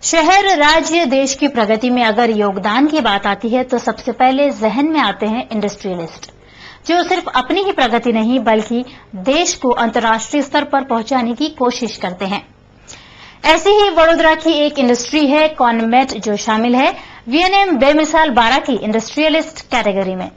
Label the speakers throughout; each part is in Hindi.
Speaker 1: शहर, राज्य, देश की प्रगति में अगर योगदान की बात आती है तो सबसे पहले जहन में आते हैं इंडस्ट्रियलिस्ट, जो सिर्फ अपनी ही प्रगति नहीं बल्कि देश को अंतर्राष्ट्रीय स्तर पर पहुंचाने की कोशिश करते हैं। ऐसी ही वडोदरा की एक इंडस्ट्री है कॉनमेट, जो शामिल है वीएनएम बेमिसाल 12 की इंडस्ट्रियलिस्ट कैटेगरी में।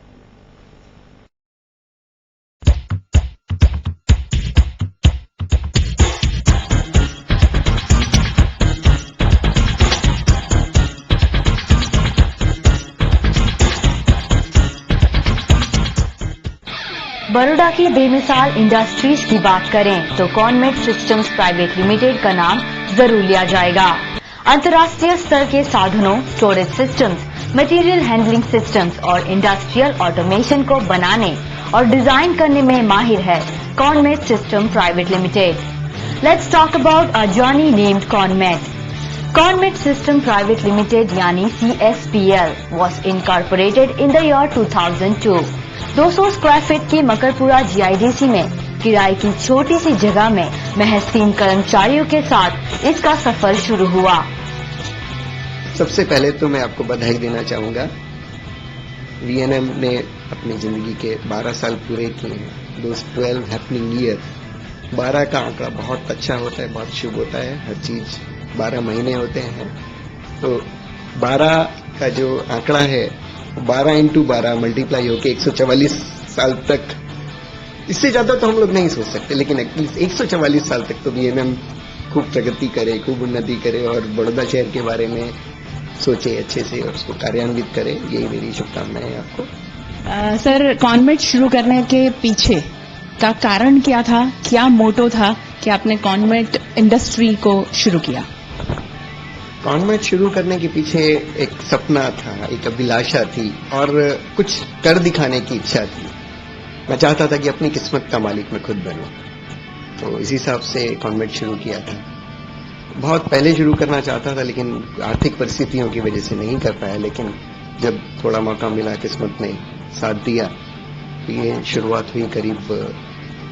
Speaker 1: बड़ौदा की बेमिसाल इंडस्ट्रीज की बात करें तो कॉनमेट सिस्टम्स प्राइवेट लिमिटेड का नाम जरूर लिया जाएगा। अंतर्राष्ट्रीय स्तर के साधनों, storage systems, material handling systems और इंडस्ट्रियल ऑटोमेशन को बनाने और डिजाइन करने में माहिर है Conmet system private limited. Let's talk about a journey named Conmet. Conmet System Private Limited यानी CSPL was incorporated in the year 2002। 200 square feet की मकरपुरा GIDC में किराए की छोटी सी जगह में महज 3 कर्मचारियों के साथ इसका सफर शुरू हुआ।
Speaker 2: सबसे पहले तो मैं आपको बधाई देना चाहूंगा। वीएनएम ने अपनी जिंदगी के 12 साल पूरे किए हैं। दोस्त 12 हैपनिंग ईयर। 12 का आंकड़ा बहुत अच्छा होता है, बहुत शुभ होता है। हर चीज 12 महीने होते हैं, तो 12 का जो आंकड़ा है 12 इंटू 12 मल्टीप्लाई होके 144 साल तक, इससे ज्यादा तो हम लोग नहीं सोच सकते, लेकिन एटलीस्ट 144 साल तक तो वीएनएम खूब प्रगति करे, खूब उन्नति करे और बड़ौदा शहर के बारे में सोचे अच्छे से और उसको कार्यान्वित करे। यही मेरी शुभकामनाएं है आपको।
Speaker 3: सर, कॉनमेट शुरू करने के पीछे का कारण क्या था, क्या मोटो था कि आपने कॉनमेट इंडस्ट्री को शुरू किया?
Speaker 2: कॉनमेट शुरू करने के पीछे एक सपना था, एक अभिलाषा थी और कुछ कर दिखाने की इच्छा थी। मैं चाहता था कि अपनी किस्मत का मालिक मैं खुद बनूं, तो इसी हिसाब से कॉनमेट शुरू किया था। बहुत पहले शुरू करना चाहता था, लेकिन आर्थिक परिस्थितियों की वजह से नहीं कर पाया। लेकिन जब थोड़ा मौका मिला, किस्मत ने साथ दिया, तो ये शुरुआत हुई करीब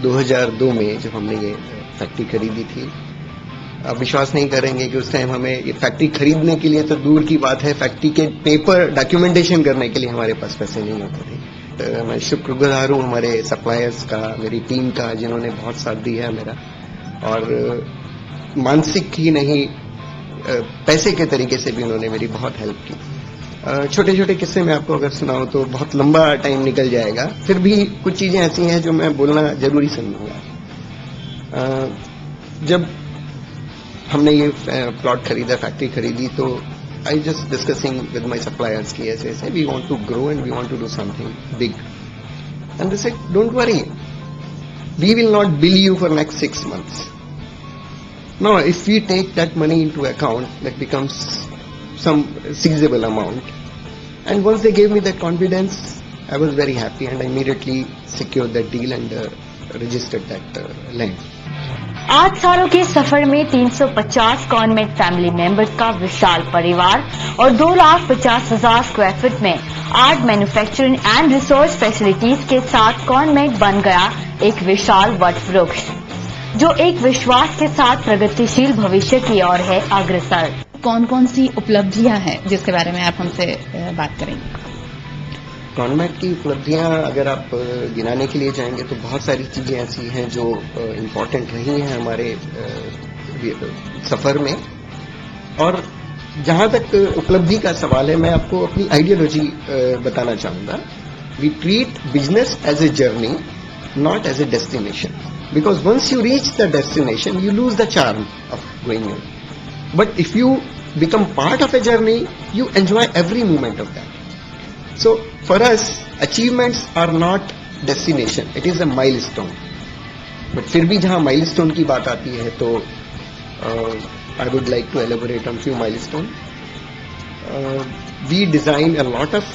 Speaker 2: 2002 में, जब हमने ये फैक्ट्री खरीदी थी। आप विश्वास नहीं करेंगे कि उस टाइम हमें ये फैक्ट्री खरीदने के लिए तो दूर की बात है, फैक्ट्री के पेपर डॉक्यूमेंटेशन करने के लिए हमारे पास पैसे नहीं होते थे। तो मैं शुक्रगुजार हूँ हमारे सप्लायर्स का, मेरी टीम का, जिन्होंने बहुत साथ दिया है मेरा, और मानसिक ही नहीं पैसे के तरीके से भी उन्होंने मेरी बहुत हेल्प की। छोटे छोटे किस्से मैं आपको अगर सुनाऊं तो बहुत लंबा टाइम निकल जाएगा, फिर भी कुछ चीजें ऐसी हैं जो मैं बोलना जरूरी समझूंगा। जब हमने ये प्लॉट खरीदा, फैक्ट्री खरीदी, तो I just discussing with my suppliers की ऐसे ऐसे we want to grow and we want to do something big, and they said don't worry, we will not bill you for next 6 months. Now if we take that money into account, that becomes some seizable amount, and once they gave me that confidence, I was very happy and I immediately secured that deal and registered that land.
Speaker 1: 8 सालों के सफर में 350 कॉनमेट फैमिली मेंबर्स का विशाल परिवार और 2,50,000 स्क्वायर फीट में 8 मैन्युफैक्चरिंग एंड रिसर्च फैसिलिटीज के साथ कॉनमेट बन गया एक विशाल वट वृक्ष, जो एक विश्वास के साथ प्रगतिशील भविष्य की ओर है अग्रसर।
Speaker 3: कौन कौन सी उपलब्धियां हैं जिसके बारे में आप हमसे बात करेंगे?
Speaker 2: कॉनमेट की उपलब्धियां अगर आप गिनाने के लिए जाएंगे तो बहुत सारी चीजें ऐसी हैं जो इम्पोर्टेंट रही हैं हमारे सफर में। और जहां तक उपलब्धि का सवाल है, मैं आपको अपनी आइडियोलॉजी बताना चाहूंगा। We treat business as a journey, not as a destination, because once you reach the destination you lose the charm of going on, but if you become part of a journey you enjoy every moment of that. So for us, achievements are not destination, it is a milestone, but फिर भी जहाँ milestone की बात आती है तो I would like to elaborate on few milestone. We design a lot of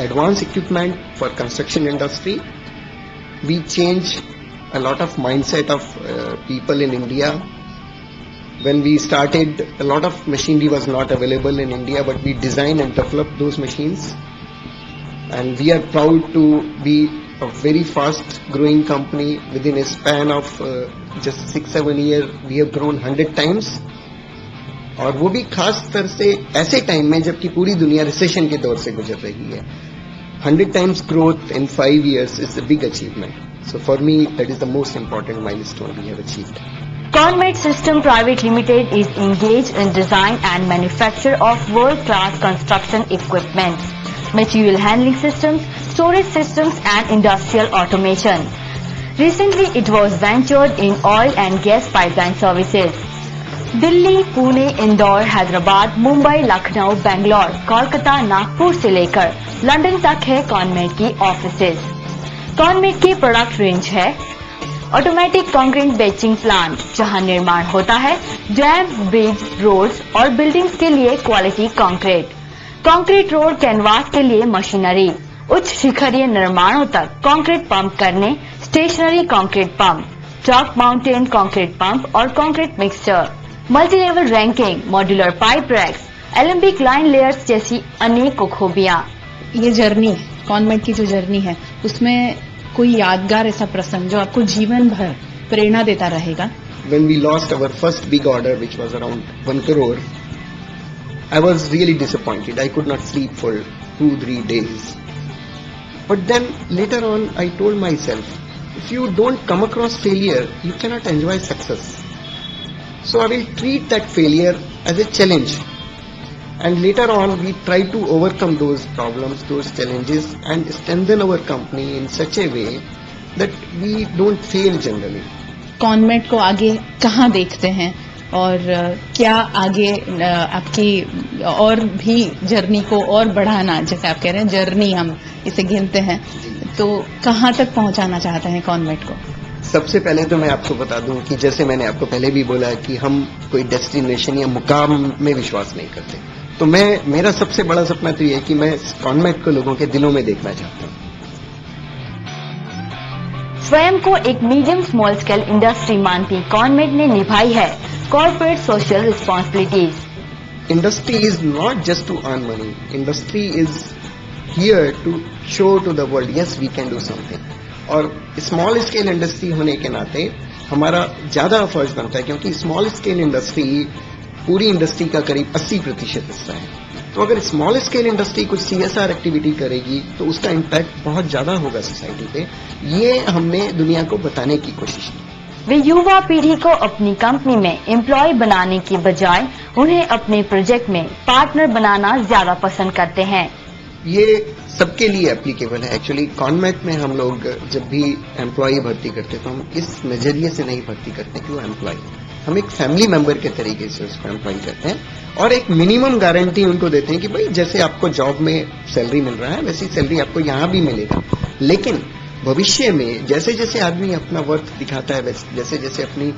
Speaker 2: advanced equipment for construction industry. We change a lot of mindset of people in India. When we started, a lot of machinery was not available in India, but we designed and developed those machines. And we are proud to be a very fast growing company. Within a span of just 6-7 years, we have grown 100 times. और वो भी खास तरह से ऐसे टाइम में जबकि पूरी दुनिया रिसेशन के दौर से गुजर रही है. 100 times growth in 5 years is a big achievement. So for me, that is the most important milestone we have achieved.
Speaker 1: Conmed System Private Limited is engaged in design and manufacture of world-class construction equipment, material handling systems, storage systems and industrial automation. Recently, it was ventured in oil and gas pipeline services. Delhi, Pune, Indore, Hyderabad, Mumbai, Lucknow, Bangalore, Kolkata, Nagpur से लेकर लंदन तक है कॉनमेड की ऑफिसेज. कॉनमेड की प्रोडक्ट रेंज है ऑटोमेटिक कंक्रीट बेचिंग प्लांट, जहां निर्माण होता है डैम, ब्रिज, रोड्स और बिल्डिंग्स के लिए क्वालिटी कंक्रीट रोड, कैनवास के लिए मशीनरी, उच्च शिखरीय निर्माणों तक कंक्रीट पंप करने, stationary concrete pump, top mountain concrete pump और concrete mixture, multi level ranking, modular pipe racks, alembic line layers जैसी अनेकों खूबियां.
Speaker 3: ये जर्नी, कॉनमेड की जो जर्नी है, उसमें कोई यादगार ऐसा प्रसंग जो आपको जीवन भर प्रेरणा देता रहेगा?
Speaker 2: When we lost our first big order, which was around 1 crore, I was really disappointed. I could not sleep for 2-3 days. But then later on, I told myself, if you don't come across failure, you cannot enjoy success. So I will treat that failure as a challenge. And later on, we try to overcome those problems, those challenges, and strengthen our company in such a way that we don't fail generally.
Speaker 3: कॉनमेड को आगे कहाँ देखते हैं और क्या आगे आपकी और भी जर्नी को और बढ़ाना, जैसे आप कह रहे हैं जर्नी हम इसे गिनते हैं, तो कहाँ तक पहुँचाना चाहते हैं कॉनमेड को?
Speaker 2: सबसे पहले तो मैं आपको बता दूं कि जैसे मैंने आपको पहले भी बोला कि हम कोई डेस्टिनेशन या मुकाम में विश्वास नहीं करते. तो मेरा सबसे बड़ा सपना तो ये है कि मैं कॉनमेड को लोगों के दिलों में देखना चाहता हूँ.
Speaker 1: स्वयं को एक मीडियम स्मॉल स्केल इंडस्ट्री मानती कॉनमेड ने निभाई है corporate social responsibilities.
Speaker 2: Industry is not just to earn money. Industry is here to show to the world, yes, we can do something. और स्मॉल स्केल इंडस्ट्री होने के नाते हमारा ज्यादा फर्ज बनता है, क्योंकि स्मॉल स्केल इंडस्ट्री पूरी इंडस्ट्री का करीब 80% हिस्सा है. तो अगर स्मॉल स्केल इंडस्ट्री कुछ CSR एक्टिविटी करेगी तो उसका इम्पैक्ट बहुत ज्यादा होगा सोसाइटी पे. ये हमने दुनिया को बताने की कोशिश की.
Speaker 1: वे युवा पीढ़ी को अपनी कंपनी में एम्प्लॉय बनाने की बजाय उन्हें अपने प्रोजेक्ट में पार्टनर बनाना ज्यादा पसंद करते हैं.
Speaker 2: ये सबके लिए एप्लीकेबल है. एक्चुअली कॉनमेड में हम लोग जब भी एम्प्लॉय भर्ती करते हैं तो हम इस नजरिए से नहीं भर्ती करते कि वो एम्प्लॉय, हम एक फैमिली मेंबर के तरीके से उसको एम्प्लॉय करते हैं और एक मिनिमम गारंटी उनको देते हैं कि भाई जैसे आपको जॉब में सैलरी मिल रहा है वैसी सैलरी आपको यहाँ भी मिलेगा. लेकिन भविष्य में जैसे जैसे आदमी अपना वर्थ दिखाता है, जैसे जैसे अपनी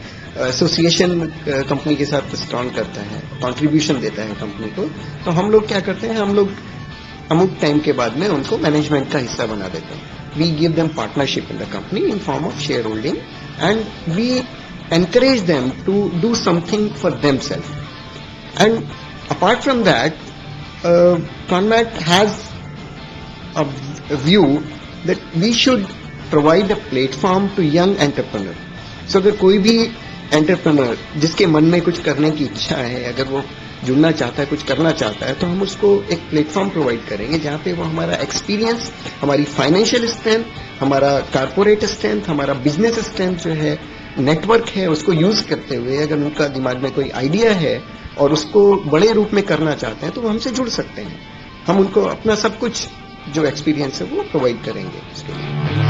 Speaker 2: एसोसिएशन कंपनी के साथ स्ट्रॉन्ग करता है, कंट्रीब्यूशन देता है कंपनी को, तो हम लोग क्या करते हैं, हम लोग अमुक टाइम के बाद में उनको मैनेजमेंट का हिस्सा बना देते हैं. We give them partnership in the company in form of share holding and we encourage them to do something for themselves. And apart from that, Conmed has a view that we should provide a platform to young entrepreneur. So अगर कोई भी एंटरप्रेन्योर जिसके मन में कुछ करने की इच्छा है, अगर वो जुड़ना चाहता है, कुछ करना चाहता है, तो हम उसको एक प्लेटफॉर्म प्रोवाइड करेंगे जहाँ पे वो हमारा एक्सपीरियंस, हमारी फाइनेंशियल स्ट्रेंथ, हमारा कारपोरेट स्ट्रेंथ, हमारा बिजनेस स्ट्रेंथ जो है, नेटवर्क है, उसको यूज करते हुए अगर उनका दिमाग में कोई आइडिया है और उसको बड़े रूप में करना चाहते हैं तो वो हमसे जुड़ सकते हैं. हम उनको अपना सब कुछ जो एक्सपीरियंस है वो प्रोवाइड करेंगे उसके लिए.